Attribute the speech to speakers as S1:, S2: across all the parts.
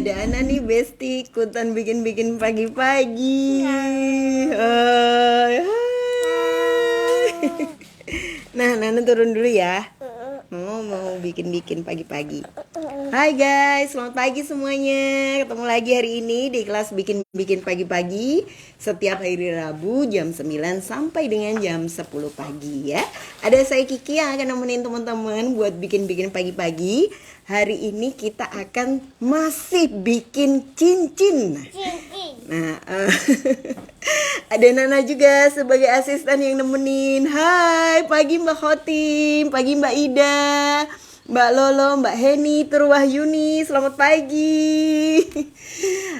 S1: ada Ana nih Besti ikutan bikin-bikin pagi-pagi. Hai. Nah, Nana turun dulu ya. Mau bikin-bikin pagi-pagi. Hai guys, selamat pagi semuanya. Ketemu lagi hari ini di kelas bikin-bikin pagi-pagi setiap hari Rabu jam 9 sampai dengan jam 10 pagi ya. Ada saya Kiki yang akan nemenin teman-teman buat bikin-bikin pagi-pagi. Hari ini kita akan masih bikin cincin. Nah, ada Nana juga sebagai asisten yang nemenin. Hai, pagi Mbak Khotim, pagi Mbak Ida, Mbak Lolo, Mbak Heni, Turwahyuni, selamat pagi.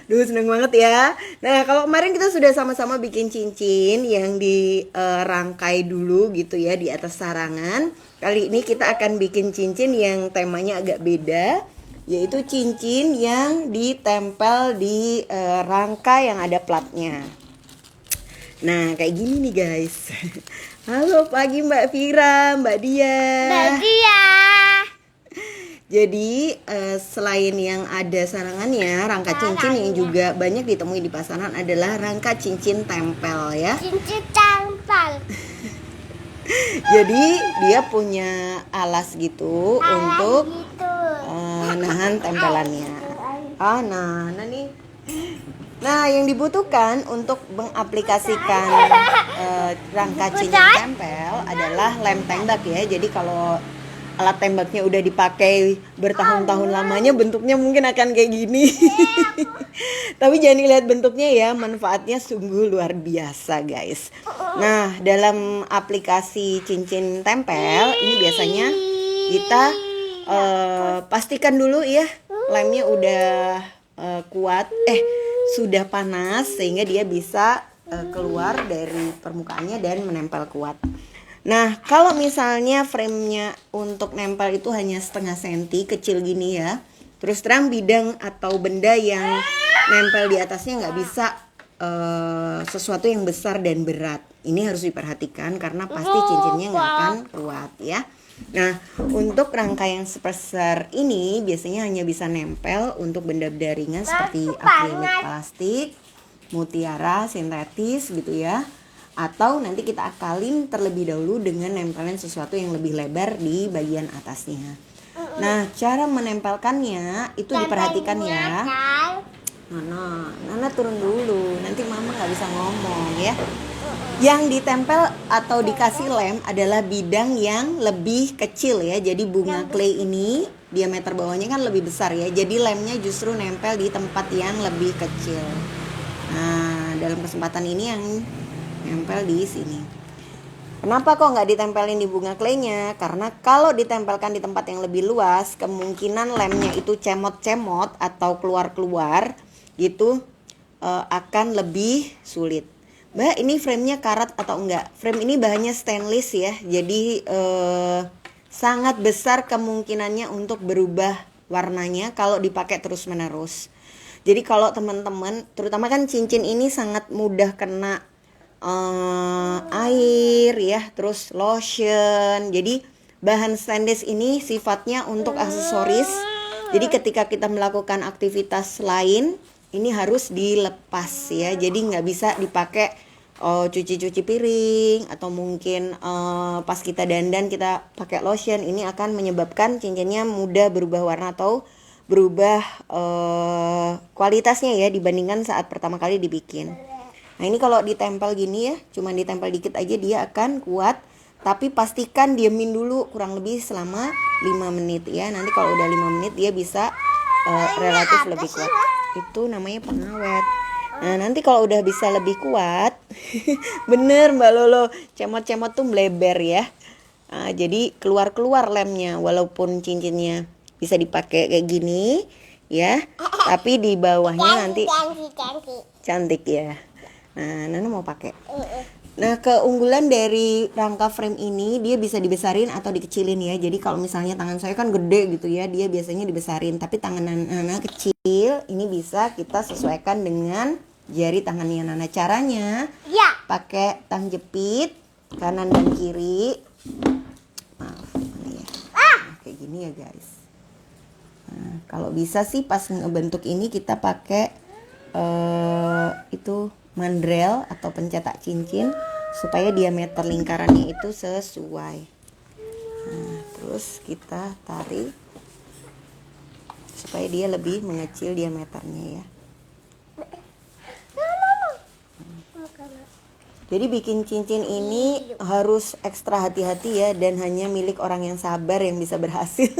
S1: Duh, seneng banget ya. Nah, kalau kemarin kita sudah sama-sama bikin cincin yang dirangkai dulu gitu ya di atas sarangan. Kali ini kita akan bikin cincin yang temanya agak beda, yaitu cincin yang ditempel di rangka yang ada platnya. Nah, kayak gini nih guys. Halo pagi Mbak Vira, Mbak Dia.
S2: Mbak Dia.
S1: Jadi selain yang ada sarangannya, rangka cincin yang juga banyak ditemui di pasaran adalah rangka cincin tempel ya.
S2: Cincin tempel.
S1: Jadi dia punya alas gitu untuk
S2: gitu.
S1: nahan tempelannya. Nah nih. Nah, yang dibutuhkan untuk mengaplikasikan rangka cincin tempel adalah lem tembak ya. Jadi kalau alat tembaknya udah dipakai bertahun-tahun lamanya, bentuknya mungkin akan kayak gini. Tapi jangan dilihat bentuknya ya, manfaatnya sungguh luar biasa guys. Nah, dalam aplikasi cincin tempel ini biasanya kita pastikan dulu ya lemnya udah kuat, sudah panas sehingga dia bisa keluar dari permukaannya dan menempel kuat. Nah, kalau misalnya framenya untuk nempel itu hanya setengah senti, kecil gini ya, terus terang bidang atau benda yang nempel di atasnya nggak bisa sesuatu yang besar dan berat. Ini harus diperhatikan karena pasti cincinnya nggak akan kuat ya. Nah, untuk rangka yang sebesar ini biasanya hanya bisa nempel untuk benda-benda ringan seperti akrilik plastik, mutiara sintetis gitu ya. Atau nanti kita akalin terlebih dahulu dengan nempelin sesuatu yang lebih lebar di bagian atasnya. Nah, cara menempelkannya itu diperhatikan ya. Nana turun dulu, nanti mama nggak bisa ngomong ya. Yang ditempel atau dikasih lem adalah bidang yang lebih kecil ya. Jadi bunga clay ini diameter bawahnya kan lebih besar ya. Jadi lemnya justru nempel di tempat yang lebih kecil. Nah, dalam kesempatan ini yang nempel di sini. Kenapa kok nggak ditempelin di bunga claynya? Karena kalau ditempelkan di tempat yang lebih luas, kemungkinan lemnya itu cemot-cemot atau keluar-keluar gitu akan lebih sulit. Mbak, ini framenya karat atau enggak? Frame ini bahannya stainless ya, jadi sangat besar kemungkinannya untuk berubah warnanya kalau dipakai terus-menerus. Jadi kalau teman-teman, terutama kan cincin ini sangat mudah kena air ya, terus lotion. Jadi bahan stainless ini sifatnya untuk aksesoris. Jadi ketika kita melakukan aktivitas lain, ini harus dilepas ya. Jadi nggak bisa dipakai cuci-cuci piring atau mungkin pas kita dandan kita pakai lotion. Ini akan menyebabkan cincinnya mudah berubah warna atau berubah kualitasnya ya dibandingkan saat pertama kali dibikin. Nah, ini kalau ditempel gini ya, cuma ditempel dikit aja dia akan kuat. Tapi pastikan diemin dulu kurang lebih selama 5 menit ya. Nanti kalau udah 5 menit dia bisa relatif lebih kuat. Itu namanya pengawet. Nah, nanti kalau udah bisa lebih kuat, bener Mbak Lolo, cemot-cemot tuh melebar ya. Nah, jadi keluar-keluar lemnya walaupun cincinnya bisa dipakai kayak gini ya. Tapi di bawahnya nanti cantik ya. Nah, Nana mau pakai. Nah, keunggulan dari rangka frame ini dia bisa dibesarin atau dikecilin ya. Jadi kalau misalnya tangan saya kan gede gitu ya, dia biasanya dibesarin. Tapi tangan Nana kecil, ini bisa kita sesuaikan dengan jari tangannya Nana. Caranya pakai tang jepit kanan dan kiri. Maaf, ini ya. Nah, kayak gini ya guys. Nah, kalau bisa sih pas ngebentuk ini kita pakai itu mandrel atau pencetak cincin supaya diameter lingkarannya itu sesuai. Nah, terus kita tarik supaya dia lebih mengecil diameternya ya. Jadi bikin cincin ini harus ekstra hati-hati ya, dan hanya milik orang yang sabar yang bisa berhasil.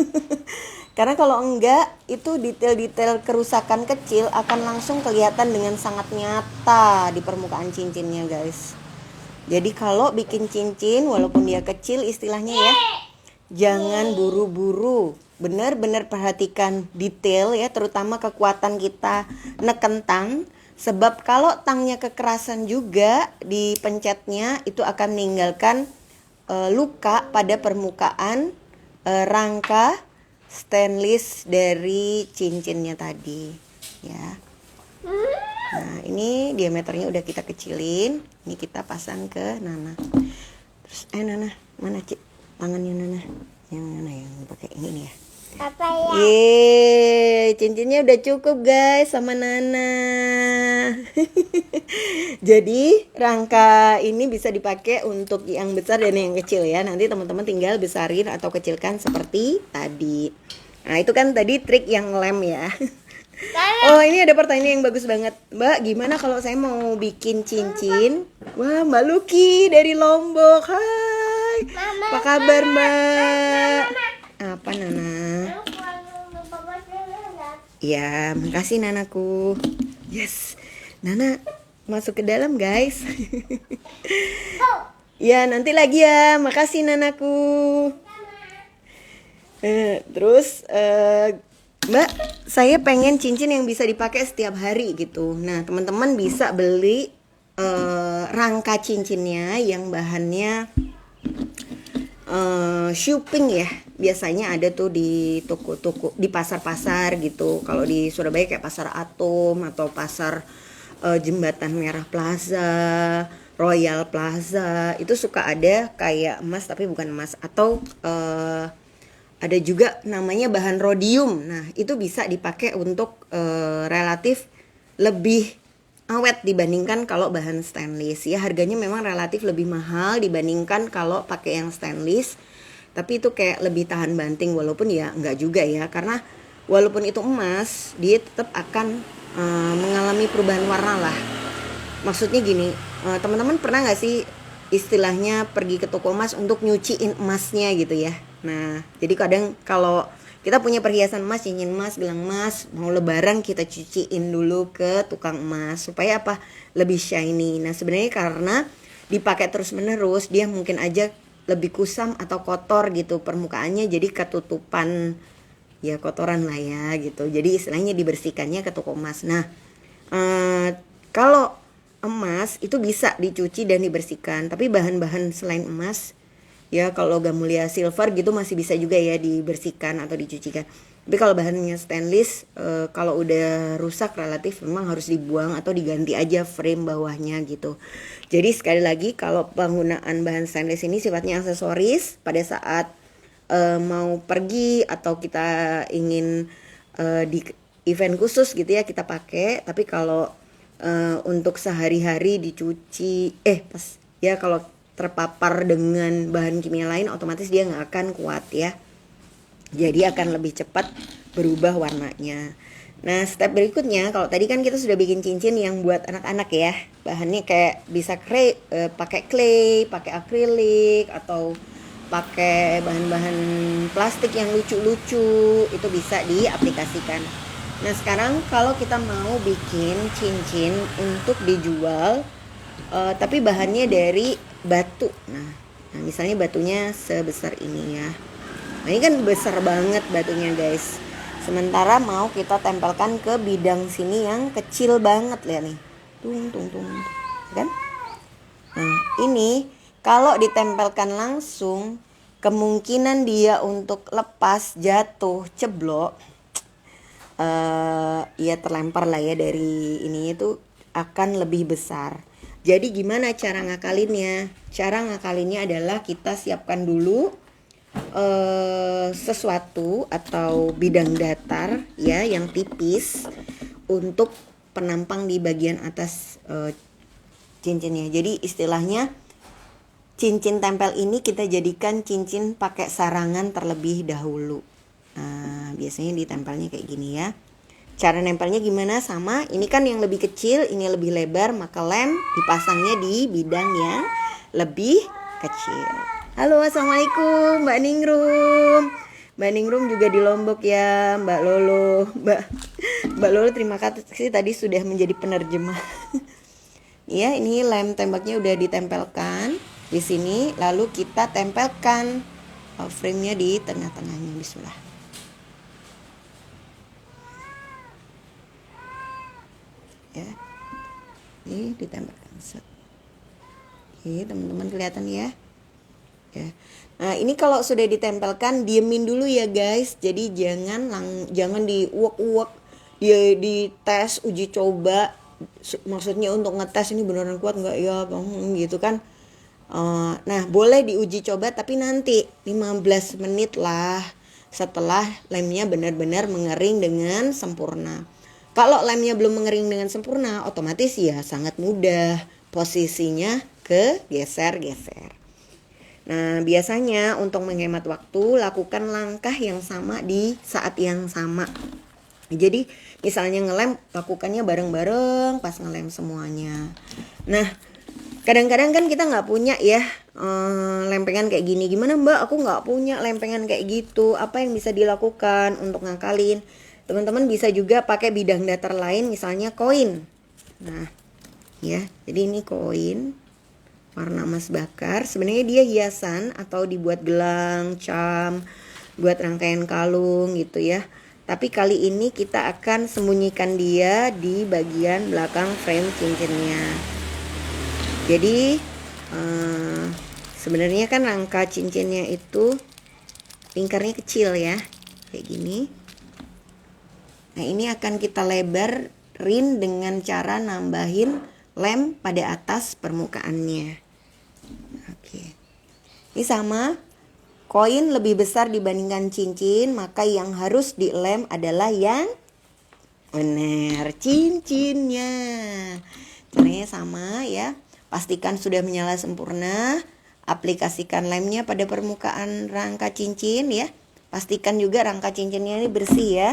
S1: Karena kalau enggak, itu detail-detail kerusakan kecil akan langsung kelihatan dengan sangat nyata di permukaan cincinnya guys. Jadi kalau bikin cincin walaupun dia kecil istilahnya ya, jangan buru-buru. Benar-benar perhatikan detail ya, terutama kekuatan kita neken tang. Sebab kalau tangnya kekerasan juga di pencetnya, itu akan meninggalkan luka pada permukaan rangka stainless dari cincinnya tadi ya. Nah ini diameternya udah kita kecilin. Ini kita pasang ke Nana. Terus Nana, mana Cik tangannya Nana? Yang mana yang pakai ini ya?
S2: Apa ya?
S1: Yeay, cincinnya udah cukup guys sama Nana. Jadi rangka ini bisa dipakai untuk yang besar dan yang kecil ya. Nanti teman-teman tinggal besarin atau kecilkan seperti tadi. Nah itu kan tadi trik yang lem ya. Oh ini ada pertanyaan yang bagus banget. Mbak, gimana kalau saya mau bikin cincin? Wah, Mbak Luki dari Lombok. Hai, apa kabar Mbak? Apa Nana? Ya, makasih Nanaku. Yes, Nana masuk ke dalam guys. Ya, nanti lagi ya. Makasih Nanaku. Terus Mbak, saya pengen cincin yang bisa dipakai setiap hari gitu. Nah, teman-teman bisa beli rangka cincinnya yang bahannya shopping ya. Biasanya ada tuh di toko-toko, di pasar-pasar gitu. Kalau di Surabaya kayak Pasar Atom atau Pasar Jembatan Merah Plaza, Royal Plaza. Itu suka ada kayak emas tapi bukan emas. Atau ada juga namanya bahan rhodium. Nah itu bisa dipakai untuk relatif lebih awet dibandingkan kalau bahan stainless ya. Harganya memang relatif lebih mahal dibandingkan kalau pakai yang stainless, tapi itu kayak lebih tahan banting, walaupun ya enggak juga ya, karena walaupun itu emas dia tetap akan mengalami perubahan warna lah. Maksudnya gini, teman-teman pernah nggak sih istilahnya pergi ke toko emas untuk nyuciin emasnya gitu ya. Nah jadi kadang kalau kita punya perhiasan emas, cincin emas, gelang emas, mau lebaran kita cuciin dulu ke tukang emas supaya apa? Lebih shiny. Nah sebenarnya karena dipakai terus menerus dia mungkin aja lebih kusam atau kotor gitu permukaannya, jadi ketutupan ya kotoran lah ya gitu. Jadi istilahnya dibersihkannya ke toko emas. Nah kalau emas itu bisa dicuci dan dibersihkan, tapi bahan-bahan selain emas ya kalau logam mulia silver gitu masih bisa juga ya dibersihkan atau dicucikan. Tapi kalau bahannya stainless kalau udah rusak relatif memang harus dibuang atau diganti aja frame bawahnya gitu. Jadi sekali lagi kalau penggunaan bahan stainless ini sifatnya aksesoris pada saat mau pergi atau kita ingin di event khusus gitu ya kita pakai. Tapi kalau untuk sehari-hari dicuci pas ya kalau terpapar dengan bahan kimia lain otomatis dia nggak akan kuat ya. Jadi akan lebih cepat berubah warnanya. Nah step berikutnya, kalau tadi kan kita sudah bikin cincin yang buat anak-anak ya, bahannya kayak bisa pakai clay, pakai akrilik atau pakai bahan-bahan plastik yang lucu-lucu, itu bisa diaplikasikan. Nah sekarang kalau kita mau bikin cincin untuk dijual tapi bahannya dari batu. Nah misalnya batunya sebesar ini ya. Nah ini kan besar banget batunya guys. Sementara mau kita tempelkan ke bidang sini yang kecil banget, lihat nih. Tung. Kan? Nah ini kalau ditempelkan langsung kemungkinan dia untuk lepas, jatuh, ceblok ya terlempar lah ya dari ini itu akan lebih besar. Jadi gimana cara ngakalinnya? Cara ngakalinnya adalah kita siapkan dulu sesuatu atau bidang datar ya yang tipis untuk penampang di bagian atas cincinnya. Jadi istilahnya cincin tempel ini kita jadikan cincin pakai sarangan terlebih dahulu. Nah, biasanya ditempelnya kayak gini ya. Cara nempelnya gimana? Sama, ini kan yang lebih kecil, ini lebih lebar, maka lem dipasangnya di bidang yang lebih kecil. Halo, assalamualaikum Mbak Ningrum. Mbak Ningrum juga di Lombok ya, Mbak Lolo. Mbak Lolo terima kasih tadi sudah menjadi penerjemah. Ya, ini lem tembaknya udah ditempelkan di sini, lalu kita tempelkan frame-nya di tengah-tengahnya. Bismillah. Ya, ini ditempelkan. Oke, teman-teman kelihatan ya. Ya. Nah, ini kalau sudah ditempelkan, diemin dulu ya guys. Jadi jangan diuak-uak, dia dites uji coba. Maksudnya untuk ngetes ini beneran kuat nggak ya, gitu kan. Nah, boleh diuji coba tapi nanti 15 menit lah setelah lemnya benar-benar mengering dengan sempurna. Kalau lemnya belum mengering dengan sempurna, otomatis ya sangat mudah posisinya geser-geser. Nah, biasanya untuk menghemat waktu, lakukan langkah yang sama di saat yang sama. Jadi, misalnya ngelem, lakukannya bareng-bareng pas ngelem semuanya. Nah, kadang-kadang kan kita nggak punya ya lempengan kayak gini. Gimana Mbak? Aku nggak punya lempengan kayak gitu. Apa yang bisa dilakukan untuk ngakalin? Teman-teman bisa juga pakai bidang datar lain, misalnya koin. Nah, ya, jadi ini koin warna emas bakar. Sebenarnya dia hiasan atau dibuat gelang, cam, buat rangkaian kalung gitu ya. Tapi kali ini kita akan sembunyikan dia di bagian belakang frame cincinnya. Jadi sebenarnya kan rangka cincinnya itu lingkarnya kecil ya, kayak gini. Nah, ini akan kita lebarin dengan cara nambahin lem pada atas permukaannya. Oke. Ini sama, koin lebih besar dibandingkan cincin, maka yang harus dilem adalah yang benar, cincinnya. Caranya sama ya. Pastikan sudah menyala sempurna. Aplikasikan lemnya pada permukaan rangka cincin ya. Pastikan juga rangka cincinnya ini bersih ya.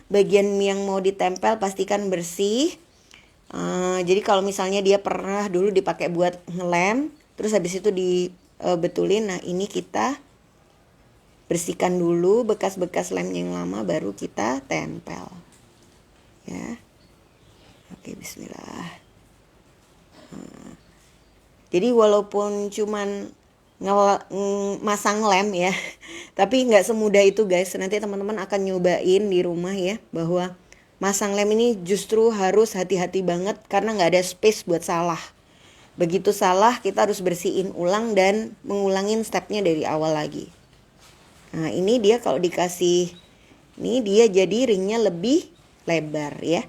S1: Bagian yang mau ditempel pastikan bersih. Jadi kalau misalnya dia pernah dulu dipakai buat ngelem, terus habis itu dibetulin, nah ini kita bersihkan dulu bekas-bekas lem yang lama, baru kita tempel. Ya. Oke, bismillah. Jadi walaupun cuman masang lem ya, tapi nggak semudah itu guys. Nanti teman-teman akan nyobain di rumah ya, bahwa masang lem ini justru harus hati-hati banget karena nggak ada space buat salah. Begitu salah kita harus bersihin ulang dan mengulangin stepnya dari awal lagi. Nah, ini dia kalau dikasih, ini dia jadi ringnya lebih lebar ya.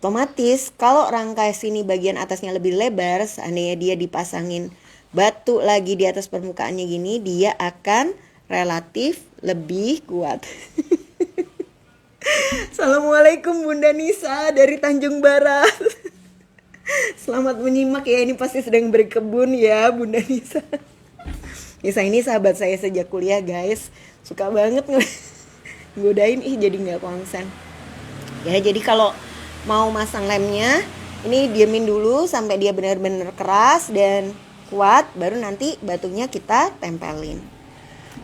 S1: Otomatis kalau rangka sini bagian atasnya lebih lebar, seandainya dia dipasangin batu lagi di atas permukaannya gini, dia akan relatif lebih kuat. Assalamualaikum Bunda Nisa dari Tanjung Barat. Selamat menyimak ya, ini pasti sedang berkebun ya Bunda Nisa. Nisa ini sahabat saya sejak kuliah guys. Suka banget godain, jadi gak konsen. Ya, jadi kalau mau masang lemnya, ini diamin dulu sampai dia benar-benar keras dan kuat, baru nanti batunya kita tempelin.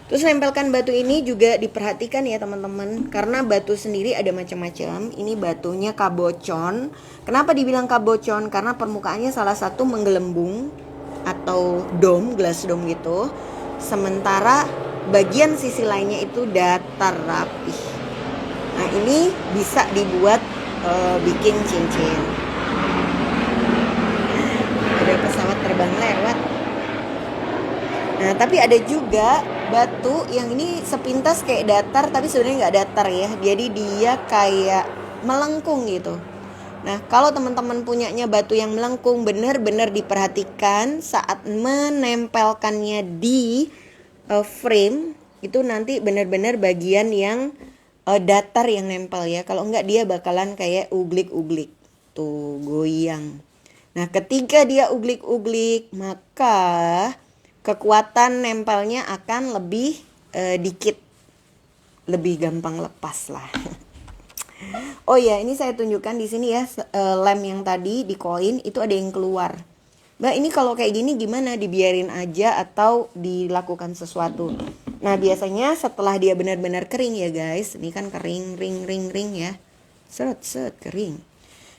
S1: Terus nempelkan batu ini juga diperhatikan ya teman-teman, karena batu sendiri ada macam-macam. Ini batunya kabocon. Kenapa dibilang kabocon? Karena permukaannya salah satu menggelembung atau dom, gelas dom gitu. Sementara bagian sisi lainnya itu datar rapih. Nah, ini bisa dibuat bikin cincin. Ada pesawat terbang lewat. Nah, tapi ada juga batu yang ini sepintas kayak datar, tapi sebenarnya nggak datar ya. Jadi dia kayak melengkung gitu. Nah, kalau teman-teman punyanya batu yang melengkung, benar-benar diperhatikan saat menempelkannya di frame itu nanti benar-benar bagian yang datar yang nempel ya. Kalau enggak dia bakalan kayak uglik-uglik. Tuh, goyang. Nah, ketika dia uglik-uglik, maka kekuatan nempelnya akan lebih dikit. Lebih gampang lepas lah. Oh ya, ini saya tunjukkan di sini ya, lem yang tadi di koin itu ada yang keluar. Mbak, ini kalau kayak gini gimana? Dibiarin aja atau dilakukan sesuatu? Nah, biasanya setelah dia benar-benar kering ya guys. Ini kan kering, ring ya. Seret, kering.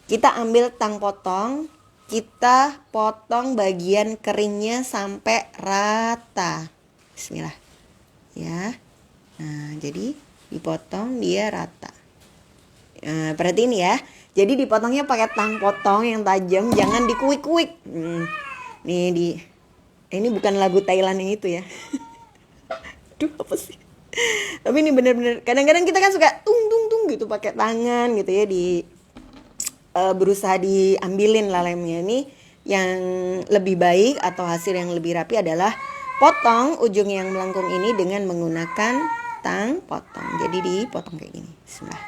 S1: Kita ambil tang potong, kita potong bagian keringnya sampai rata. Bismillah. Ya. Nah, jadi dipotong dia rata. Nah, perhatiin ya. Jadi dipotongnya pakai tang potong yang tajam, jangan dikuik-kuik. Ini bukan lagu Thailand yang itu ya. Duh, apa sih? Tapi ini benar-benar kadang-kadang kita kan suka tung gitu pakai tangan gitu ya, berusaha diambilin lah lemnya. Ini yang lebih baik atau hasil yang lebih rapi adalah potong ujung yang melengkung ini dengan menggunakan tang potong. Jadi dipotong kayak gini. Bismillah.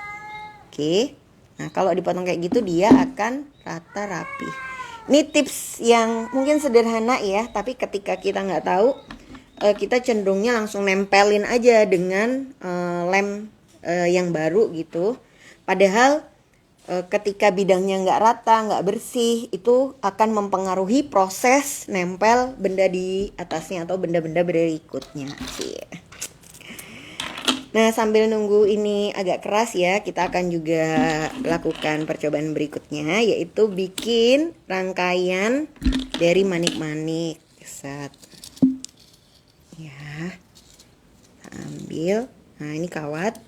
S1: Oke. Nah, kalau dipotong kayak gitu dia akan rata rapi. Ini tips yang mungkin sederhana ya, tapi ketika kita nggak tahu, kita cenderungnya langsung nempelin aja dengan lem yang baru gitu. Padahal ketika bidangnya nggak rata, nggak bersih, itu akan mempengaruhi proses nempel benda di atasnya atau benda-benda berikutnya sih. Nah, sambil nunggu ini agak keras ya, kita akan juga lakukan percobaan berikutnya, yaitu bikin rangkaian dari manik-manik. Set. Ya. Ambil. Nah, ini kawat.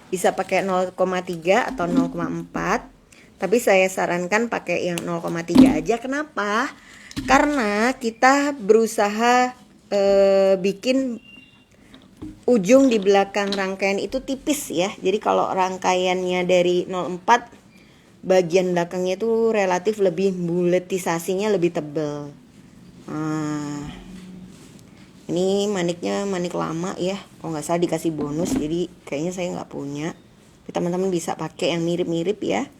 S1: Bisa pakai 0,3 atau 0,4. Tapi saya sarankan pakai yang 0,3 aja. Kenapa? Karena kita berusaha bikin ujung di belakang rangkaian itu tipis ya. Jadi kalau rangkaiannya dari 0,4, bagian belakangnya itu relatif lebih buletisasinya lebih tebal. Ini maniknya manik lama ya. Kalau nggak salah dikasih bonus, jadi kayaknya saya nggak punya. Tapi teman-teman bisa pakai yang mirip-mirip ya.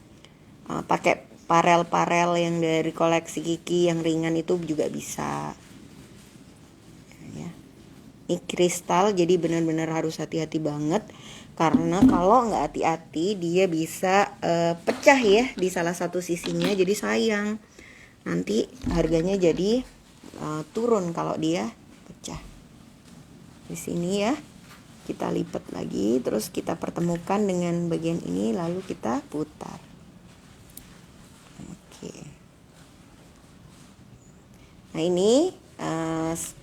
S1: Pakai parel-parel yang dari koleksi Kiki yang ringan itu juga bisa. Ini kristal, jadi benar-benar harus hati-hati banget, karena kalau nggak hati-hati dia bisa pecah ya di salah satu sisinya, jadi sayang, nanti harganya jadi turun kalau dia pecah. Di sini ya kita lipat lagi, terus kita pertemukan dengan bagian ini, lalu kita putar. Oke. Nah, ini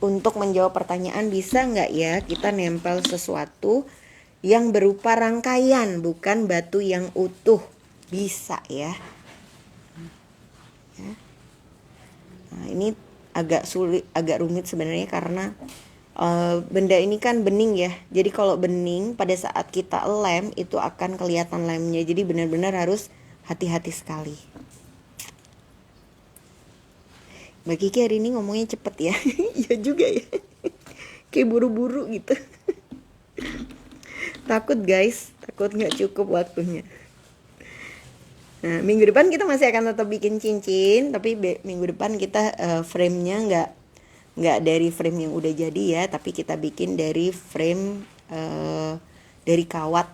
S1: untuk menjawab pertanyaan, bisa nggak ya kita nempel sesuatu yang berupa rangkaian, bukan batu yang utuh? Bisa ya. Nah, ini agak sulit, agak rumit sebenarnya, karena benda ini kan bening ya. Jadi kalau bening, pada saat kita lem itu akan kelihatan lemnya. Jadi benar-benar harus hati-hati sekali. Mbak Kiki hari ini ngomongnya cepet ya. Iya juga ya. Kayak buru-buru gitu. Takut guys, takut gak cukup waktunya. Nah, minggu depan kita masih akan tetap bikin cincin. Tapi minggu depan kita frame-nya nggak dari frame yang udah jadi ya. Tapi kita bikin dari frame dari kawat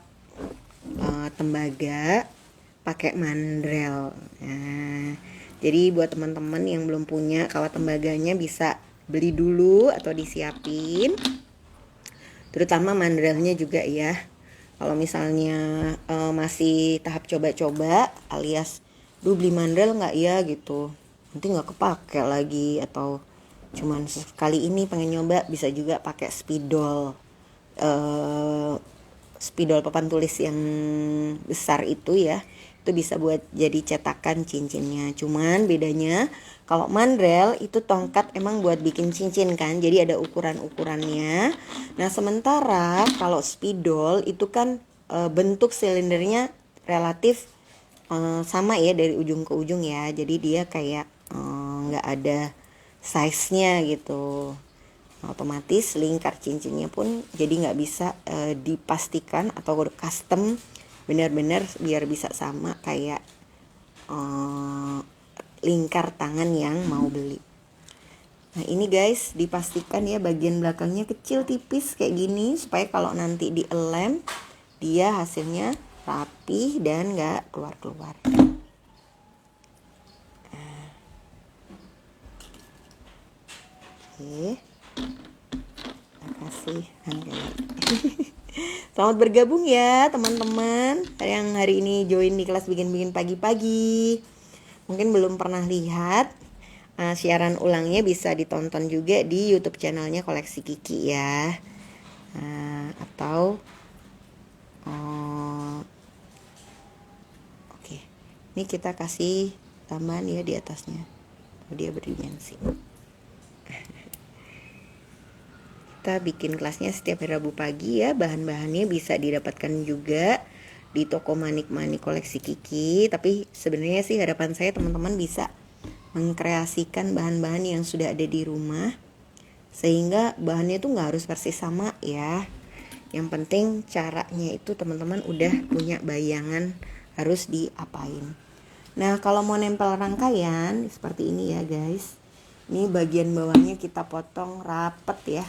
S1: tembaga pakai mandrel. Nah, jadi buat teman-teman yang belum punya kawat tembaganya bisa beli dulu atau disiapin. Terutama mandrelnya juga ya. Kalau misalnya masih tahap coba-coba alias beli mandrel nggak ya gitu, nanti nggak kepake lagi, atau cuman sekali ini pengen nyoba, bisa juga pakai spidol papan tulis yang besar itu ya. Itu bisa buat jadi cetakan cincinnya. Cuman bedanya kalau mandrel itu tongkat emang buat bikin cincin kan, jadi ada ukuran-ukurannya. Nah, sementara kalau spidol itu kan bentuk silindernya relatif sama ya dari ujung ke ujung ya. Jadi dia kayak nggak ada size-nya gitu. Otomatis lingkar cincinnya pun jadi nggak bisa dipastikan atau custom benar-benar biar bisa sama kayak lingkar tangan yang mau beli. Nah ini guys, dipastikan ya bagian belakangnya kecil tipis kayak gini supaya kalau nanti dielem dia hasilnya rapi dan nggak keluar-keluar. Oke, terima kasih Angga. Selamat bergabung ya teman-teman yang hari ini join di kelas bikin-bikin pagi-pagi. Mungkin belum pernah lihat siaran ulangnya, bisa ditonton juga di YouTube channelnya Koleksi Kiki ya. Atau oke, ini kita kasih tambahan ya di atasnya. Dia berdimensi. Kita bikin kelasnya setiap hari Rabu pagi ya. Bahan-bahannya bisa didapatkan juga di toko Manik-Manik Koleksi Kiki. Tapi sebenarnya sih harapan saya teman-teman bisa mengkreasikan bahan-bahan yang sudah ada di rumah, sehingga bahannya tuh nggak harus persis sama ya. Yang penting caranya itu teman-teman udah punya bayangan harus diapain. Nah kalau mau nempel rangkaian seperti ini ya guys, ini bagian bawahnya kita potong rapet ya.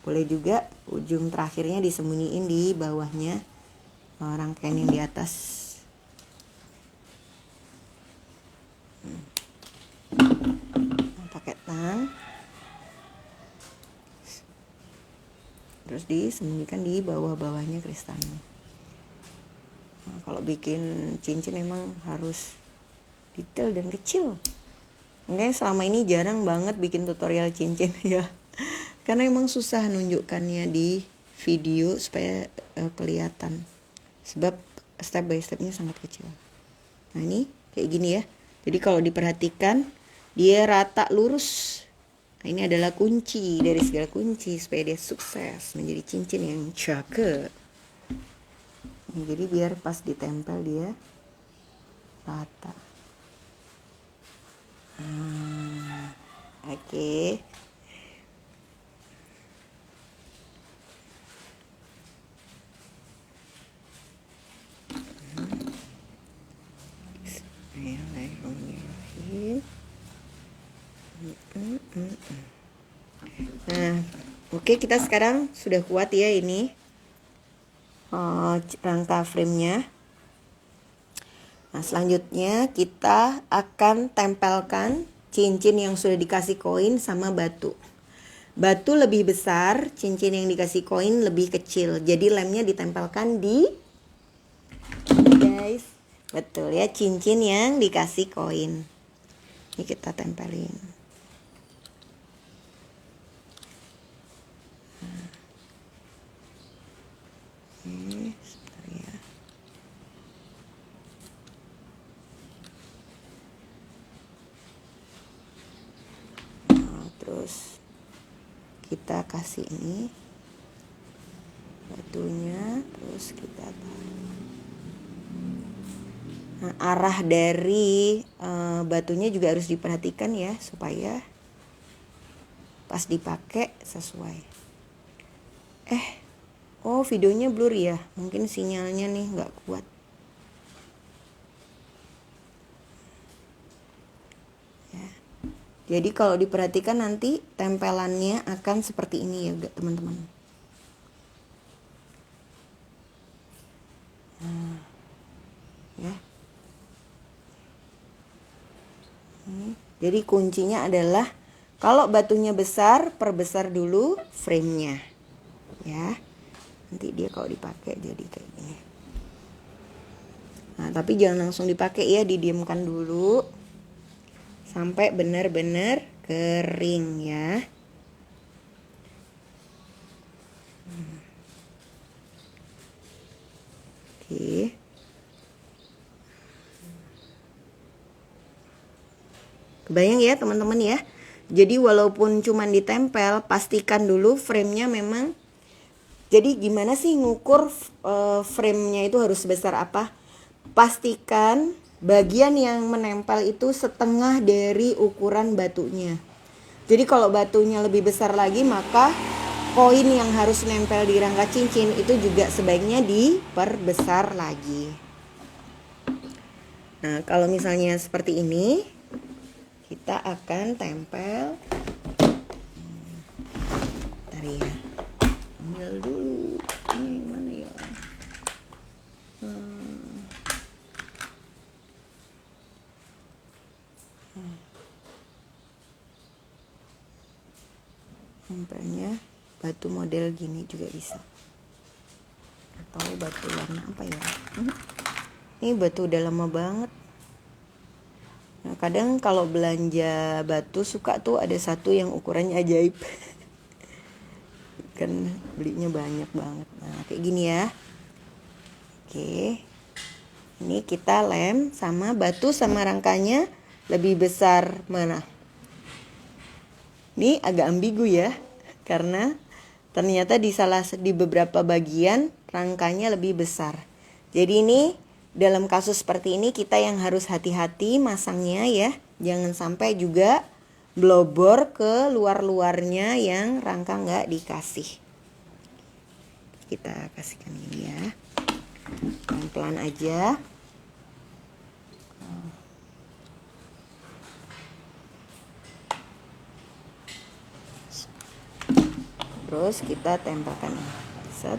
S1: Boleh juga ujung terakhirnya disembunyiin di bawahnya rangkaian yang di atas. Pakai tang, terus disembunyikan di bawah-bawahnya kristalnya. Nah, kalau bikin cincin emang harus detail dan kecil. Mungkin selama ini jarang banget bikin tutorial cincin ya. Karena emang susah nunjukkannya di video supaya kelihatan. Sebab step by stepnya sangat kecil. Nah ini kayak gini ya. Jadi kalau diperhatikan dia rata lurus. Nah ini adalah kunci dari segala kunci supaya dia sukses menjadi cincin yang cakep. Nah, jadi biar pas ditempel dia rata. Oke. Nah, oke, kita sekarang sudah kuat ya ini rangka frame-nya. Nah, selanjutnya kita akan tempelkan cincin yang sudah dikasih koin sama batu. Batu lebih besar, cincin yang dikasih koin lebih kecil. Jadi lemnya ditempelkan di guys. Betul ya, cincin yang dikasih koin. Ini kita tempelin. Sebentar ya. Nah, terus kita kasih ini batunya, terus kita taruh. Nah, arah dari batunya juga harus diperhatikan ya supaya pas dipakai sesuai. Oh videonya blur ya, mungkin sinyalnya nih nggak kuat. Ya. Jadi kalau diperhatikan nanti tempelannya akan seperti ini ya teman-teman. Nah, ya. Jadi kuncinya adalah kalau batunya besar, perbesar dulu frame-nya. Ya. Nanti dia kalau dipakai jadi kayak gini. Nah, tapi jangan langsung dipakai ya, didiamkan dulu sampai benar-benar kering ya. Oke. Kebayang ya teman-teman ya. Jadi walaupun cuman ditempel, pastikan dulu frame-nya memang. Jadi gimana sih ngukur frame-nya itu harus sebesar apa? Pastikan bagian yang menempel itu setengah dari ukuran batunya. Jadi kalau batunya lebih besar lagi, maka koin yang harus nempel di rangka cincin itu juga sebaiknya diperbesar lagi. Nah, kalau misalnya seperti ini, kita akan tempel. Bentar ya, ambil dulu. Ini mana ya? Tempelnya batu model gini juga bisa, atau batu warna apa ya. Ini batu udah lama banget. Nah, kadang kalau belanja batu suka tuh ada satu yang ukurannya ajaib. Kan belinya banyak banget. Nah, kayak gini ya. Oke, ini kita lem sama batu sama rangkanya lebih besar mana. Ini agak ambigu ya, karena ternyata di beberapa bagian rangkanya lebih besar. Jadi ini dalam kasus seperti ini kita yang harus hati-hati masangnya ya. Jangan sampai juga blobor ke luar-luarnya yang rangka nggak dikasih. Kita kasihkan ini ya, pelan-pelan aja. Terus kita tempelkan ini. Set.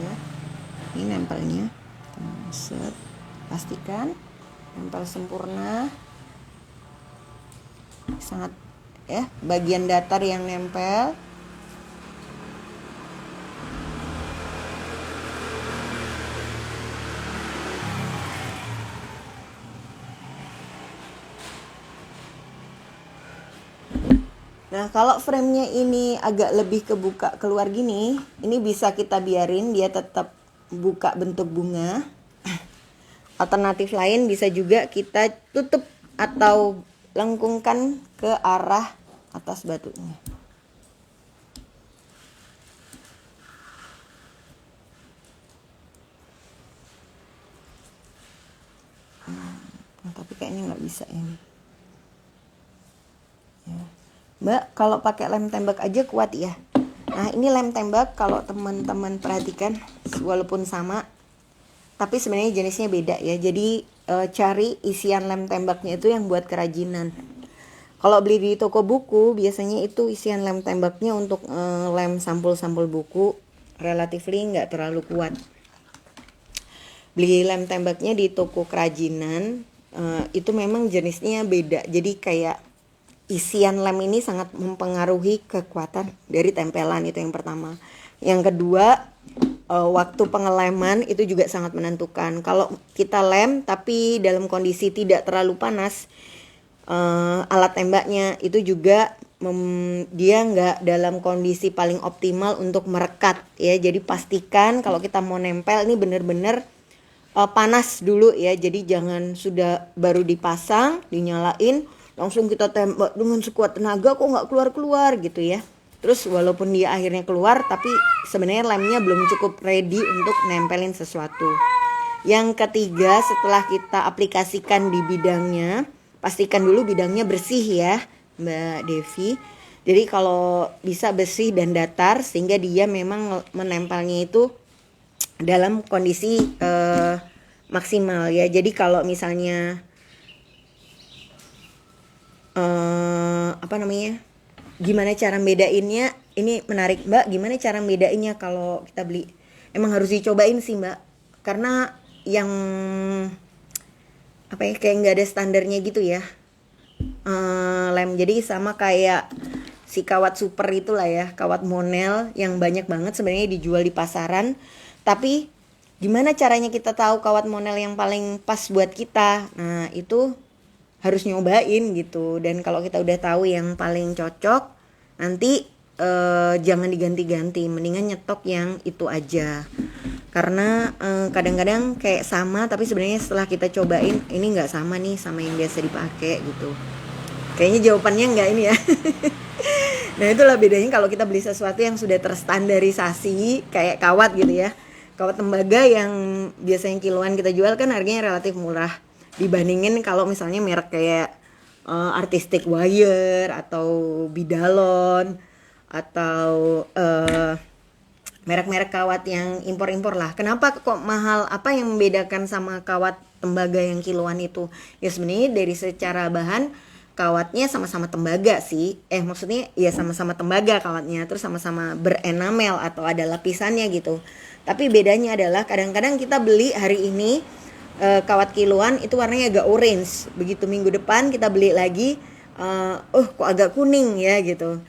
S1: Ya, ini nempelnya. Set. Pastikan nempel sempurna. Sangat ya, bagian datar yang nempel. Nah, kalau framenya ini agak lebih kebuka keluar gini, ini bisa kita biarin dia tetap buka bentuk bunga. Alternatif lain bisa juga kita tutup atau lengkungkan ke arah atas batunya. Tapi kayaknya nggak bisa ini. Ya. Mbak, kalau pakai lem tembak aja kuat ya. Nah, ini lem tembak kalau teman-teman perhatikan walaupun sama, tapi sebenarnya jenisnya beda ya. Jadi cari isian lem tembaknya itu yang buat kerajinan. Kalau beli di toko buku biasanya itu isian lem tembaknya untuk lem sampul-sampul buku, relatively nggak terlalu kuat. Beli lem tembaknya di toko kerajinan itu memang jenisnya beda. Jadi kayak isian lem ini sangat mempengaruhi kekuatan dari tempelan, itu yang pertama. Yang kedua, waktu pengeleman itu juga sangat menentukan. Kalau kita lem tapi dalam kondisi tidak terlalu panas, alat tembaknya itu juga dia nggak dalam kondisi paling optimal untuk merekat ya. Jadi pastikan kalau kita mau nempel ini bener-bener panas dulu ya. Jadi jangan sudah baru dipasang, dinyalain langsung kita tembak dengan sekuat tenaga kok nggak keluar-keluar gitu ya. Terus walaupun dia akhirnya keluar, tapi sebenarnya lemnya belum cukup ready untuk nempelin sesuatu. Yang ketiga, setelah kita aplikasikan di bidangnya, pastikan dulu bidangnya bersih ya Mbak Devi. Jadi kalau bisa bersih dan datar sehingga dia memang menempelnya itu dalam kondisi maksimal ya. Jadi kalau misalnya gimana cara bedainnya, ini menarik Mbak, gimana cara bedainnya kalau kita beli. Emang harus dicobain sih Mbak, karena yang kayak nggak ada standarnya gitu ya lem. Jadi sama kayak si kawat super itulah ya, kawat monel yang banyak banget sebenarnya dijual di pasaran. Tapi gimana caranya kita tahu kawat monel yang paling pas buat kita? Nah itu harus nyobain gitu. Dan kalau kita udah tahu yang paling cocok, nanti jangan diganti-ganti, mendingan nyetok yang itu aja. Karena kadang-kadang kayak sama, tapi sebenarnya setelah kita cobain ini nggak sama nih sama yang biasa dipakai gitu. Kayaknya jawabannya nggak ini ya. Nah itulah bedanya kalau kita beli sesuatu yang sudah terstandarisasi kayak kawat gitu ya. Kawat tembaga yang biasanya kiloan kita jual kan harganya relatif murah dibandingin kalau misalnya merek kayak Artistic Wire atau Bidalon atau merek-merek kawat yang impor-impor lah. Kenapa kok mahal? Apa yang membedakan sama kawat tembaga yang kiloan itu? Ya sebenarnya dari secara bahan kawatnya sama-sama tembaga sih. Maksudnya ya sama-sama tembaga kawatnya, terus sama-sama berenamel atau ada lapisannya gitu. Tapi bedanya adalah kadang-kadang kita beli hari ini kawat kiloan itu warnanya agak orange. Begitu minggu depan kita beli lagi, kok agak kuning ya gitu.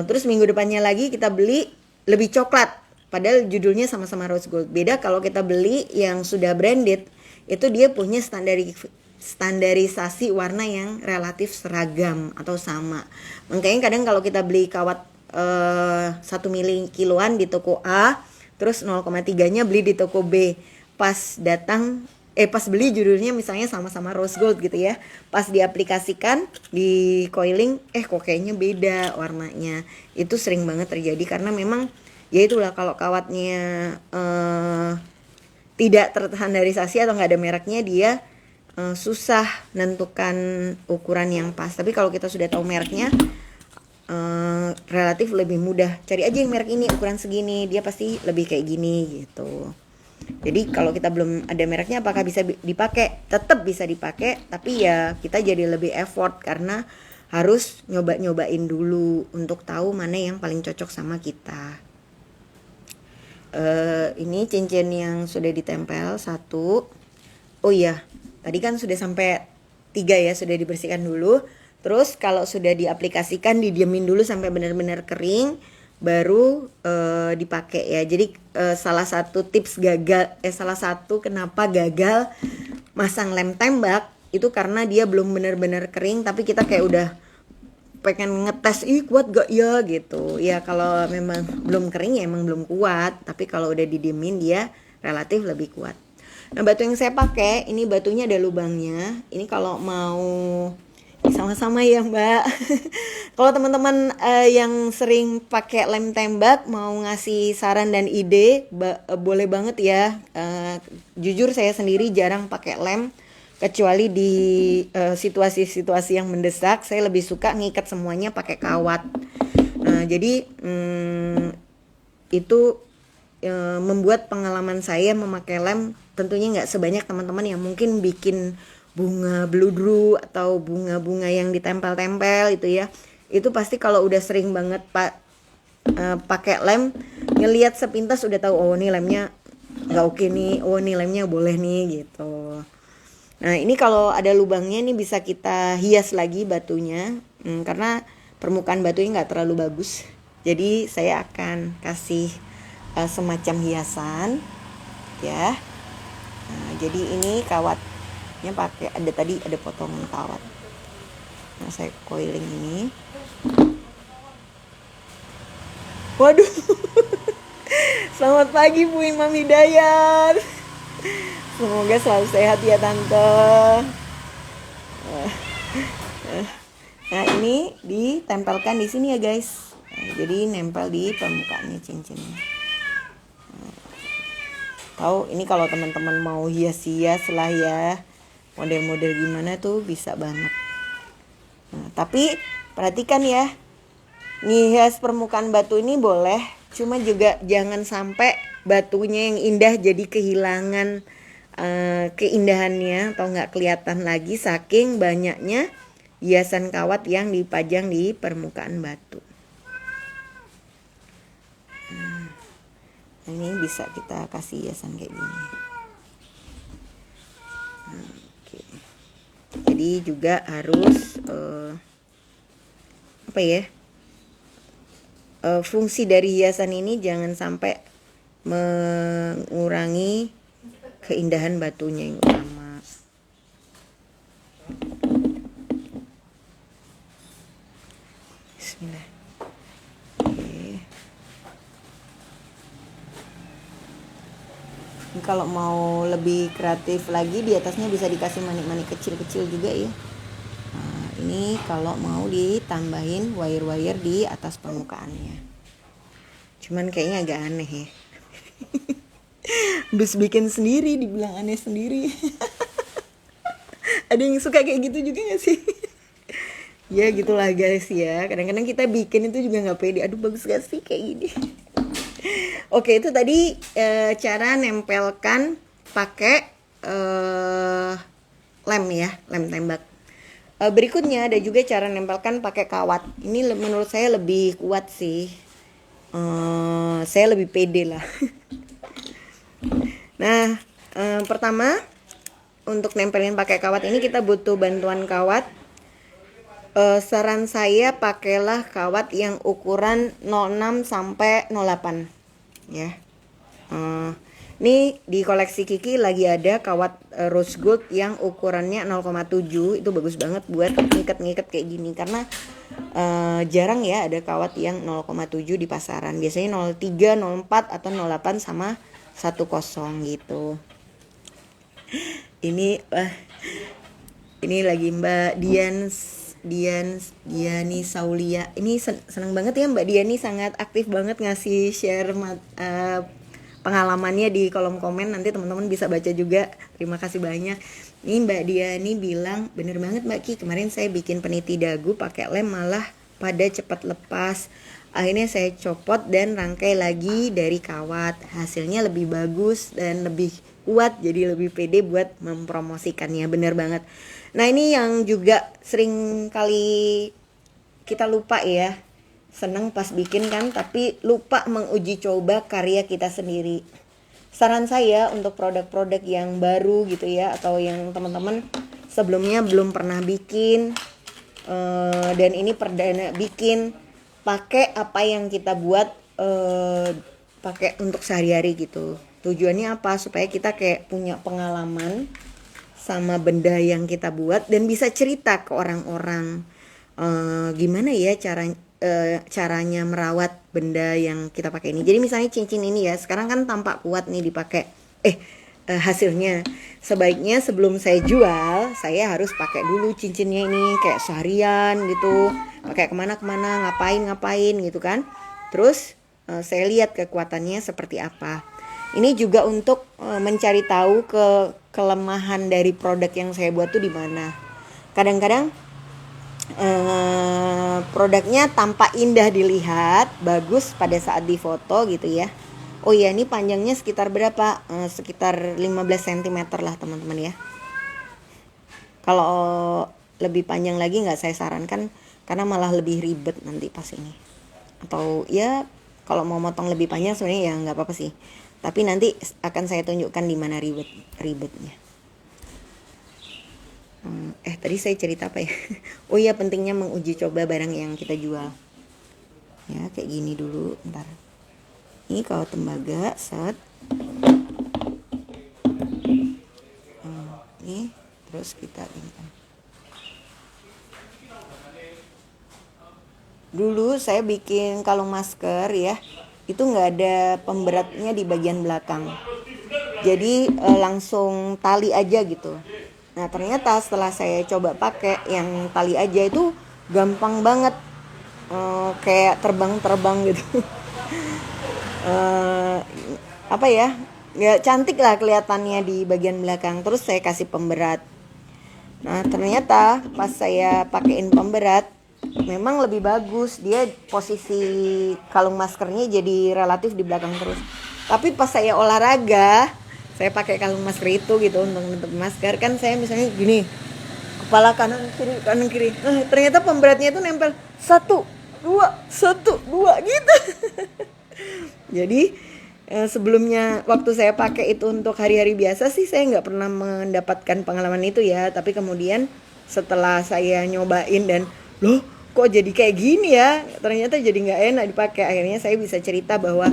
S1: Terus minggu depannya lagi kita beli lebih coklat. Padahal judulnya sama-sama rose gold. Beda kalau kita beli yang sudah branded, itu dia punya standarisasi warna yang relatif seragam atau sama. Makanya kadang kalau kita beli kawat 1 mili kiloan di toko A, terus 0,3-nya beli di toko B. Pas beli judulnya misalnya sama-sama rose gold gitu ya. Pas diaplikasikan di coiling, kok kayaknya beda warnanya. Itu sering banget terjadi karena memang ya itulah kalau kawatnya tidak terstandarisasi atau nggak ada mereknya, dia susah nentukan ukuran yang pas. Tapi kalau kita sudah tahu mereknya, relatif lebih mudah. Cari aja yang merek ini ukuran segini, dia pasti lebih kayak gini gitu. Jadi kalau kita belum ada mereknya, apakah bisa dipakai? Tetap bisa dipakai, tapi ya kita jadi lebih effort karena harus nyobain dulu untuk tahu mana yang paling cocok sama kita. Ini cincin yang sudah ditempel 1. Oh iya, tadi kan sudah sampai 3 ya, sudah dibersihkan dulu. Terus kalau sudah diaplikasikan, didiemin dulu sampai benar-benar kering, baru dipakai ya. Jadi salah satu kenapa gagal masang lem tembak itu karena dia belum benar-benar kering, tapi kita kayak udah pengen ngetes, kuat gak ya gitu. Ya kalau memang belum kering ya emang belum kuat, tapi kalau udah didiemin dia relatif lebih kuat. Nah, batu yang saya pakai ini batunya ada lubangnya. Ini kalau mau sama-sama ya Mbak. Kalau teman-teman yang sering pakai lem tembak mau ngasih saran dan ide, boleh banget ya. Jujur saya sendiri jarang pakai lem, kecuali di situasi-situasi yang mendesak. Saya lebih suka ngikat semuanya pakai kawat. Nah, jadi itu membuat pengalaman saya memakai lem tentunya nggak sebanyak teman-teman yang mungkin bikin bunga bludru atau bunga-bunga yang ditempel-tempel itu ya. Itu pasti kalau udah sering banget pakai lem, ngelihat sepintas udah tahu, oh ini lemnya nggak oke nih, oh ini lemnya boleh nih gitu. Nah ini kalau ada lubangnya nih bisa kita hias lagi batunya, karena permukaan batunya nggak terlalu bagus. Jadi saya akan kasih semacam hiasan ya. Nah, jadi ini kawatnya pakai ada potongan kawat. Nah saya coiling ini. Waduh. Selamat pagi Bu Imam Hidayat. Semoga selalu sehat ya Tante. Nah ini ditempelkan di sini ya guys. Jadi nempel di permukaannya cincinnya. Tahu ini kalau teman-teman mau hias-hias lah ya, model-model gimana tuh bisa banget. Nah, tapi perhatikan ya, ngehias permukaan batu ini boleh, cuma juga jangan sampai batunya yang indah jadi kehilangan keindahannya atau nggak kelihatan lagi saking banyaknya hiasan kawat yang dipajang di permukaan batu. Ini bisa kita kasih hiasan kayak gini. Oke. Jadi juga harus fungsi dari hiasan ini jangan sampai mengurangi keindahan batunya yang utama. Bismillah. Kalau mau lebih kreatif lagi, di atasnya bisa dikasih manik-manik kecil-kecil juga ya. Nah, ini kalau mau ditambahin wire-wire di atas permukaannya. Cuman kayaknya agak aneh ya. Habis bikin sendiri dibilang aneh sendiri. Ada yang suka kayak gitu juga gak sih? Ya gitulah guys ya. Kadang-kadang kita bikin itu juga nggak pede. Aduh bagus gak sih kayak gini. Oke itu tadi cara nempelkan pakai lem ya, lem tembak. Berikutnya ada juga cara nempelkan pakai kawat. Ini menurut saya lebih kuat sih. Saya lebih pede lah. Nah pertama untuk nempelin pakai kawat ini kita butuh bantuan kawat. Saran saya pakailah kawat yang ukuran 06 sampai 08 ya. Ini di koleksi Kiki lagi ada kawat rose gold yang ukurannya 0,7. Itu bagus banget buat ngikat-ngikat kayak gini karena jarang ya ada kawat yang 0,7 di pasaran. Biasanya 03, 04 atau 08 sama 10 gitu. Ini lagi Mbak Diani Saulia. Ini senang banget ya Mbak Diani, sangat aktif banget ngasih share pengalamannya di kolom komen. Nanti teman-teman bisa baca juga. Terima kasih banyak. Ini Mbak Diani bilang, bener banget Mbak Ki, kemarin saya bikin peniti dagu pakai lem malah pada cepat lepas. Akhirnya saya copot dan rangkai lagi dari kawat. Hasilnya lebih bagus dan lebih kuat, jadi lebih pede buat mempromosikannya. Bener banget. Nah ini yang juga sering kali kita lupa ya. Seneng pas bikin kan, tapi lupa menguji coba karya kita sendiri. Saran saya untuk produk-produk yang baru gitu ya, atau yang teman-teman sebelumnya belum pernah bikin, dan ini perdana bikin, pakai apa yang kita buat, pakai untuk sehari-hari gitu. Tujuannya apa? Supaya kita kayak punya pengalaman sama benda yang kita buat dan bisa cerita ke orang-orang gimana ya caranya merawat benda yang kita pakai ini. Jadi misalnya cincin ini ya, sekarang kan tampak kuat nih dipakai. Hasilnya sebaiknya sebelum saya jual, saya harus pakai dulu cincinnya ini kayak seharian gitu, pakai kemana-kemana, ngapain gitu kan. Terus saya lihat kekuatannya seperti apa. Ini juga untuk mencari tahu kelemahan dari produk yang saya buat tuh di mana. Kadang-kadang produknya tampak indah dilihat, bagus pada saat difoto gitu ya. Oh iya, ini panjangnya sekitar berapa? Sekitar 15 cm lah teman-teman ya. Kalau lebih panjang lagi nggak saya sarankan karena malah lebih ribet nanti pas ini. Atau ya kalau mau motong lebih panjang sebenarnya ya nggak apa-apa sih. Tapi nanti akan saya tunjukkan di mana ribetnya. Tadi saya cerita apa ya? Oh iya, pentingnya menguji coba barang yang kita jual. Ya kayak gini dulu, ntar. Ini kalau tembaga, set. Ini terus kita ini kan. Dulu saya bikin kalung masker ya. Itu nggak ada pemberatnya di bagian belakang, jadi langsung tali aja gitu. Nah ternyata setelah saya coba pakai yang tali aja itu gampang banget, kayak terbang gitu. Apa ya cantik lah kelihatannya di bagian belakang. Terus saya kasih pemberat. Nah ternyata pas saya pakein pemberat memang lebih bagus, dia posisi kalung maskernya jadi relatif di belakang terus. Tapi pas saya olahraga, saya pakai kalung masker itu gitu untuk menutup masker kan, saya misalnya gini, kepala kanan kiri, ternyata pemberatnya itu nempel 1, 2 gitu. Jadi sebelumnya waktu saya pakai itu untuk hari-hari biasa sih saya nggak pernah mendapatkan pengalaman itu ya. Tapi kemudian setelah saya nyobain dan loh kok jadi kayak gini ya, ternyata jadi nggak enak dipakai. Akhirnya saya bisa cerita bahwa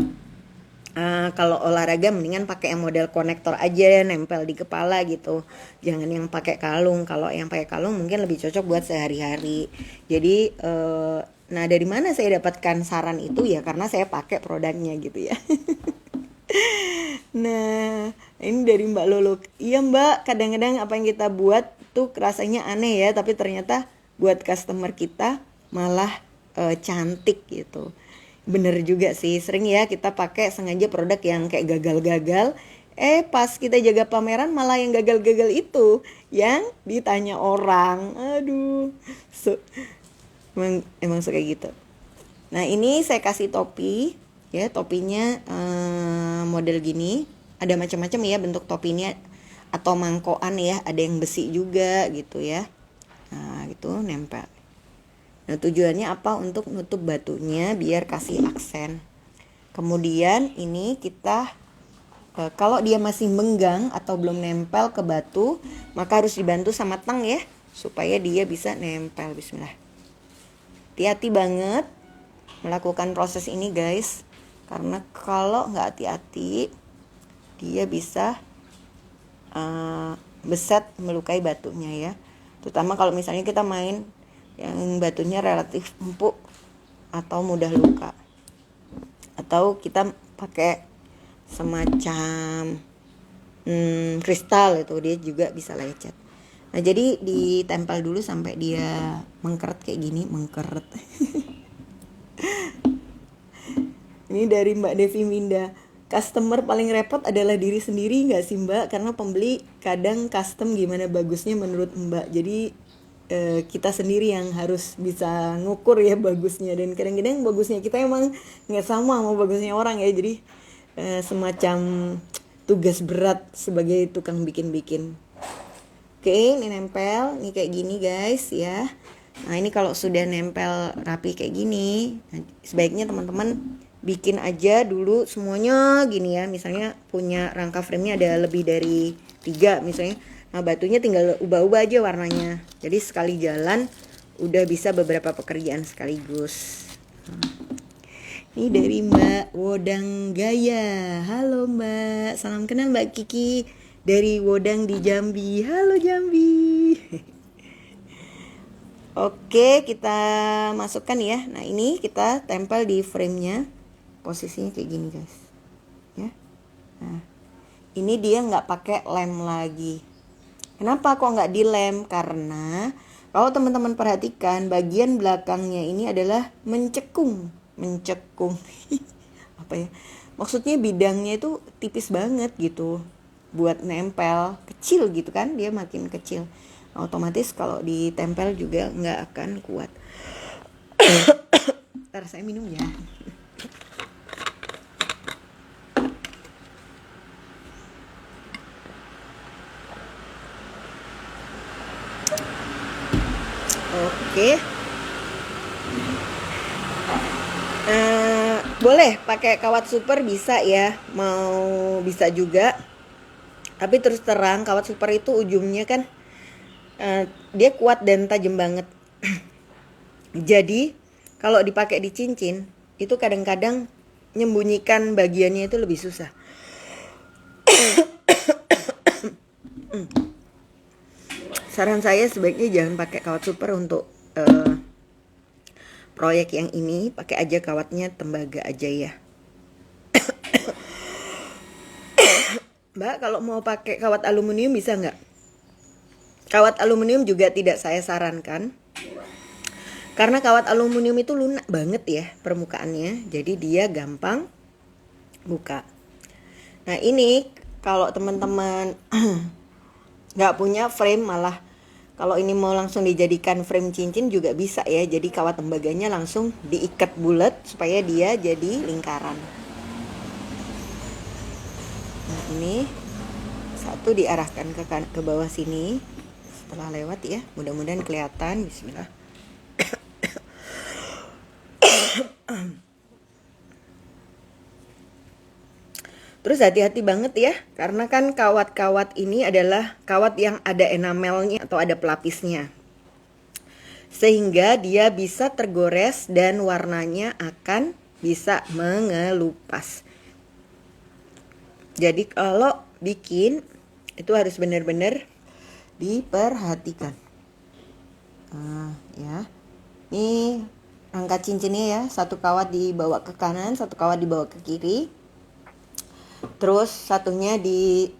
S1: kalau olahraga mendingan pakai yang model konektor aja, nempel di kepala gitu, jangan yang pakai kalung. Kalau yang pakai kalung mungkin lebih cocok buat sehari-hari. Jadi nah dari mana saya dapatkan saran itu ya, karena saya pakai produknya gitu ya. Nah ini dari Mbak Lolo. Iya Mbak, kadang-kadang apa yang kita buat tuh rasanya aneh ya, tapi ternyata buat customer kita malah cantik gitu. Bener juga sih, sering ya kita pakai sengaja produk yang kayak gagal-gagal. Pas kita jaga pameran malah yang gagal-gagal itu yang ditanya orang. Aduh, emang suka gitu. Nah ini saya kasih topi, ya topinya model gini. Ada macam-macam ya bentuk topinya atau mangkokan ya, ada yang besi juga gitu ya. Nah gitu nempel. Nah tujuannya apa? Untuk nutup batunya biar kasih aksen. Kemudian ini kita kalau dia masih menggang atau belum nempel ke batu, maka harus dibantu sama tang ya, supaya dia bisa nempel. Bismillah. Hati-hati banget melakukan proses ini guys, karena kalau nggak hati-hati dia bisa beset melukai batunya ya. Terutama kalau misalnya kita main yang batunya relatif empuk atau mudah luka, atau kita pakai semacam kristal itu dia juga bisa lecet. Nah jadi ditempel dulu sampai dia mengkeret kayak gini, mengkeret. Ini dari Mbak Devi Minda. Customer paling repot adalah diri sendiri nggak sih Mbak? Karena pembeli kadang custom gimana bagusnya menurut Mbak. Jadi kita sendiri yang harus bisa ngukur ya bagusnya. Dan kadang-kadang bagusnya kita emang nggak sama bagusnya orang ya. Jadi semacam tugas berat sebagai tukang bikin-bikin. Oke, ini nempel, ini kayak gini guys ya. Nah ini kalau sudah nempel rapi kayak gini, sebaiknya teman-teman bikin aja dulu semuanya gini ya. Misalnya punya rangka frame-nya ada lebih dari 3 misalnya. Nah batunya tinggal ubah-ubah aja warnanya. Jadi sekali jalan udah bisa beberapa pekerjaan sekaligus. Ini dari Mbak Wodang Gaya. Halo Mbak, salam kenal Mbak Kiki dari Wodang di Jambi. Halo Jambi. Oke, kita masukkan ya. Nah ini kita tempel di frame-nya. Posisinya kayak gini guys. Ya. Nah, ini dia nggak pakai lem lagi. Kenapa kok nggak dilem? Karena kalau teman-teman perhatikan bagian belakangnya ini adalah mencekung. Apa ya? Maksudnya bidangnya itu tipis banget gitu. Buat nempel kecil gitu kan, dia makin kecil. Otomatis kalau ditempel juga nggak akan kuat. Ntar saya minum ya. Oke. Boleh pakai kawat super bisa ya, mau bisa juga. Tapi terus terang kawat super itu ujungnya kan dia kuat dan tajam banget. Jadi kalau dipakai di cincin itu kadang-kadang nyembunyikan bagiannya itu lebih susah. Saran saya sebaiknya jangan pakai kawat super untuk proyek yang ini, pakai aja kawatnya tembaga aja ya. Mbak, kalau mau pakai kawat aluminium bisa nggak? Kawat aluminium juga tidak saya sarankan. Karena kawat aluminium itu lunak banget ya permukaannya, jadi dia gampang buka. Nah ini kalau teman-teman nggak punya frame, malah kalau ini mau langsung dijadikan frame cincin juga bisa ya. Jadi kawat tembaganya langsung diikat bulat supaya dia jadi lingkaran. Nah ini satu diarahkan ke bawah sini setelah lewat ya, mudah-mudahan kelihatan. Bismillah. Terus hati-hati banget ya, karena kan kawat-kawat ini adalah kawat yang ada enamelnya atau ada pelapisnya. Sehingga dia bisa tergores dan warnanya akan bisa mengelupas. Jadi kalau bikin itu harus benar-benar diperhatikan. Ya. Ini rangka cincinnya ya, satu kawat dibawa ke kanan, satu kawat dibawa ke kiri. Terus satunya nih,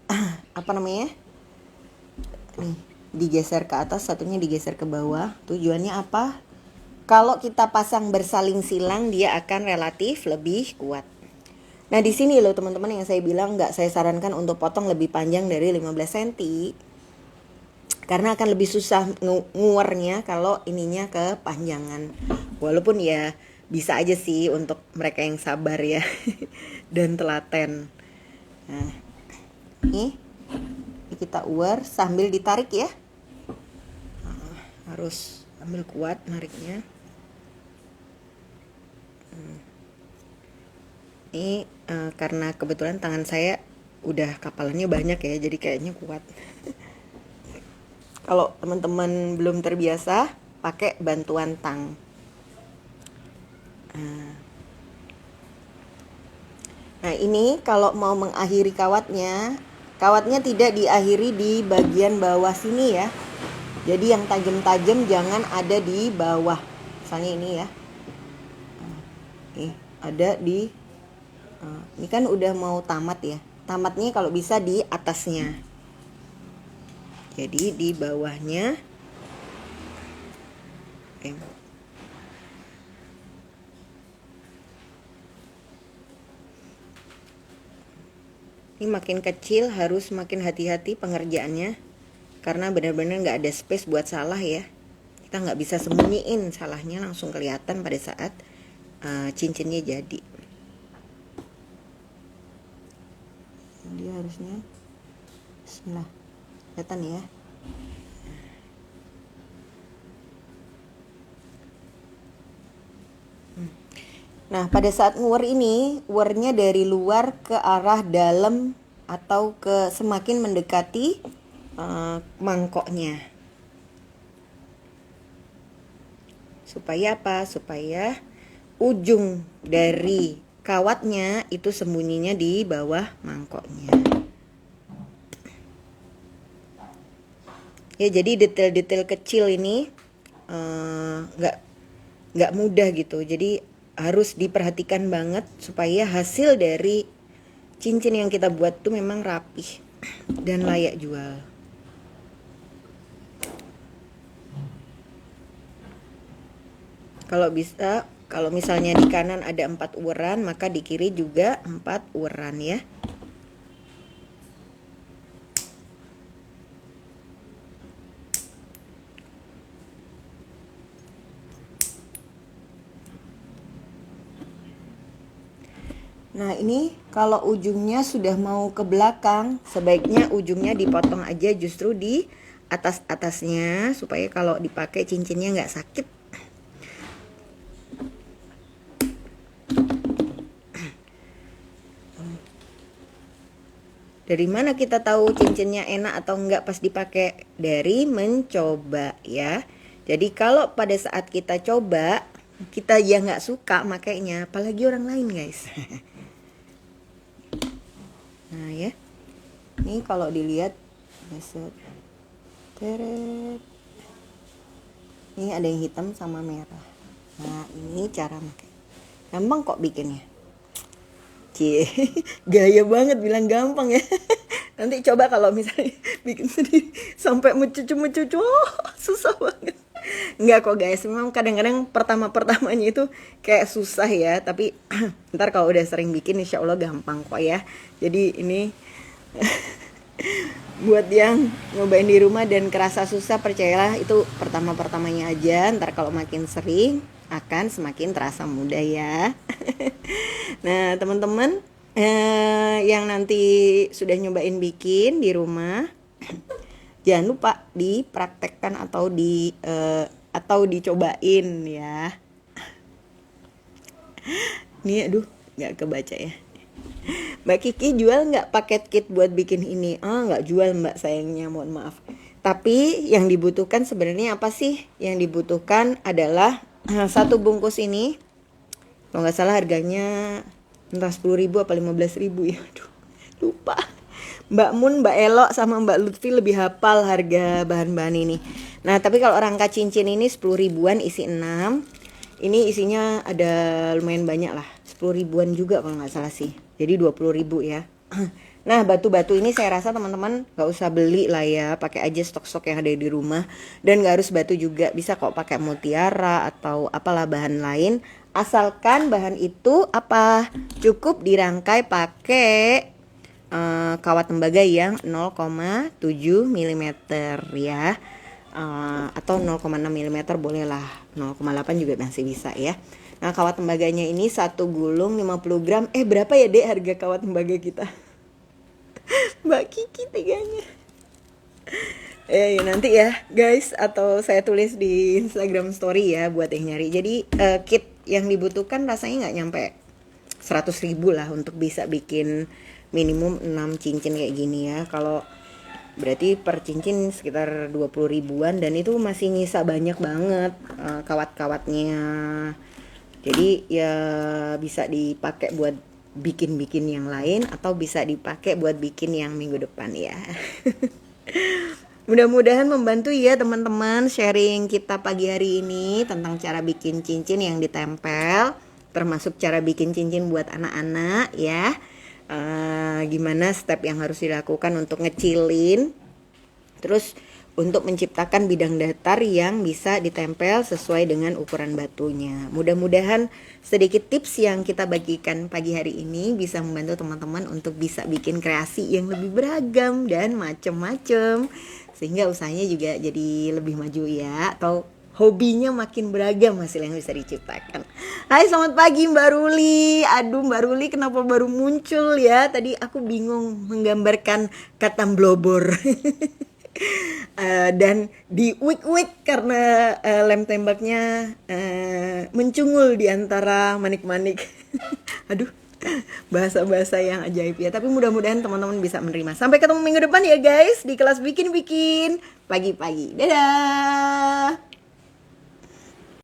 S1: digeser ke atas, satunya digeser ke bawah. Tujuannya apa? kalau kita pasang bersaling silang dia akan relatif lebih kuat. Nah di sini loh teman-teman yang saya bilang nggak saya sarankan untuk potong lebih panjang dari 15 cm. Karena akan lebih susah nguarnya kalau ininya kepanjangan. Walaupun ya bisa aja sih untuk mereka yang sabar ya dan telaten. Nah, ini kita uar sambil ditarik ya. Harus ambil kuat nariknya. Ini karena kebetulan tangan saya udah kapalannya banyak ya, jadi kayaknya kuat. Kalau teman-teman belum terbiasa, pakai bantuan tang. Nah ini kalau mau mengakhiri kawatnya tidak diakhiri di bagian bawah sini ya. Jadi yang tajam-tajam jangan ada di bawah. Misalnya ini ya. Nih, ada di ini kan udah mau tamat ya. Tamatnya kalau bisa di atasnya. Jadi di bawahnya. Oke. Ini makin kecil harus makin hati-hati pengerjaannya. Karena benar-benar nggak ada space buat salah ya. Kita nggak bisa sembunyiin salahnya, langsung kelihatan pada saat cincinnya jadi. Dia harusnya bismillah. Kelihatan ya. Nah, pada saat nguar ini, nguarnya dari luar ke arah dalam atau ke semakin mendekati mangkoknya. Supaya apa? Supaya ujung dari kawatnya itu sembunyinya di bawah mangkoknya. Ya, jadi detail-detail kecil ini nggak mudah gitu. Jadi harus diperhatikan banget supaya hasil dari cincin yang kita buat tuh memang rapih dan layak jual. Kalau bisa, kalau misalnya di kanan ada 4 uran, maka di kiri juga 4 uran ya. Nah ini kalau ujungnya sudah mau ke belakang, sebaiknya ujungnya dipotong aja justru di atas-atasnya, supaya kalau dipakai cincinnya nggak sakit. Dari mana kita tahu cincinnya enak atau enggak pas dipakai? Dari mencoba ya. Jadi kalau pada saat kita coba, kita ya nggak suka makainya, apalagi orang lain guys. Nah ya, ini kalau dilihat, teret, ini ada yang hitam sama merah. Nah ini cara pakai, gampang kok bikinnya. Cie, gaya banget bilang gampang ya. Nanti coba kalau misalnya bikin sendiri sampai mencucu, susah banget. Enggak kok guys, memang kadang-kadang pertama-pertamanya itu kayak susah ya. Tapi ntar kalau udah sering bikin insya Allah gampang kok ya. Jadi ini buat yang nyobain di rumah dan kerasa susah, percayalah itu pertama-pertamanya aja. Ntar kalau makin sering akan semakin terasa mudah ya. Nah teman-teman yang nanti sudah nyobain bikin di rumah, jangan lupa dipraktekkan atau dicobain ya. Nih aduh nggak kebaca ya. Mbak Kiki jual nggak paket kit buat bikin ini? Nggak jual mbak, sayangnya, mohon maaf. Tapi yang dibutuhkan sebenarnya apa sih? Yang dibutuhkan adalah satu bungkus ini, kalau nggak salah harganya entah 10.000 apa 15.000 ya. Aduh, lupa. Mbak Mun, Mbak Elok sama Mbak Lutfi lebih hafal harga bahan-bahan ini. Nah tapi kalau rangka cincin ini 10 ribuan isi 6. Ini isinya ada lumayan banyak lah, 10 ribuan juga kalau nggak salah sih. Jadi 20.000 ya. Nah, batu-batu ini saya rasa teman-teman gak usah beli lah ya, pakai aja stok-stok yang ada di rumah. Dan gak harus batu juga, bisa kok pakai mutiara atau apalah bahan lain. Asalkan bahan itu apa? Cukup dirangkai pakai kawat tembaga yang 0,7 mm ya. Atau 0,6 mm boleh lah, 0,8 juga masih bisa ya. Nah, kawat tembaganya ini 1 gulung 50 gram. Berapa ya Dek harga kawat tembaga kita? Mbak Kiki teganya. Ya nanti ya guys, atau saya tulis di Instagram story ya buat yang nyari. Jadi kit yang dibutuhkan rasanya nggak nyampe 100.000 lah untuk bisa bikin minimum 6 cincin kayak gini ya. Kalau berarti per cincin sekitar 20 ribuan, dan itu masih nyisa banyak banget kawat-kawatnya. Jadi ya bisa dipakai buat bikin-bikin yang lain, atau bisa dipakai buat bikin yang minggu depan ya. Mudah-mudahan membantu ya teman-teman sharing kita pagi hari ini tentang cara bikin cincin yang ditempel, termasuk cara bikin cincin buat anak-anak ya. Gimana step yang harus dilakukan untuk ngecilin, terus untuk menciptakan bidang datar yang bisa ditempel sesuai dengan ukuran batunya. Mudah-mudahan sedikit tips yang kita bagikan pagi hari ini bisa membantu teman-teman untuk bisa bikin kreasi yang lebih beragam dan macem-macem, sehingga usahanya juga jadi lebih maju ya, atau hobinya makin beragam hasil yang bisa diciptakan. Hai, selamat pagi Mbak Ruli. Aduh Mbak Ruli, kenapa baru muncul ya? Tadi aku bingung menggambarkan kata blobor. Dan di wik-wik karena lem tembaknya mencungul di antara manik-manik. Aduh, bahasa-bahasa yang ajaib ya. Tapi mudah-mudahan teman-teman bisa menerima. Sampai ketemu minggu depan ya guys, di kelas bikin-bikin pagi-pagi. Dadah.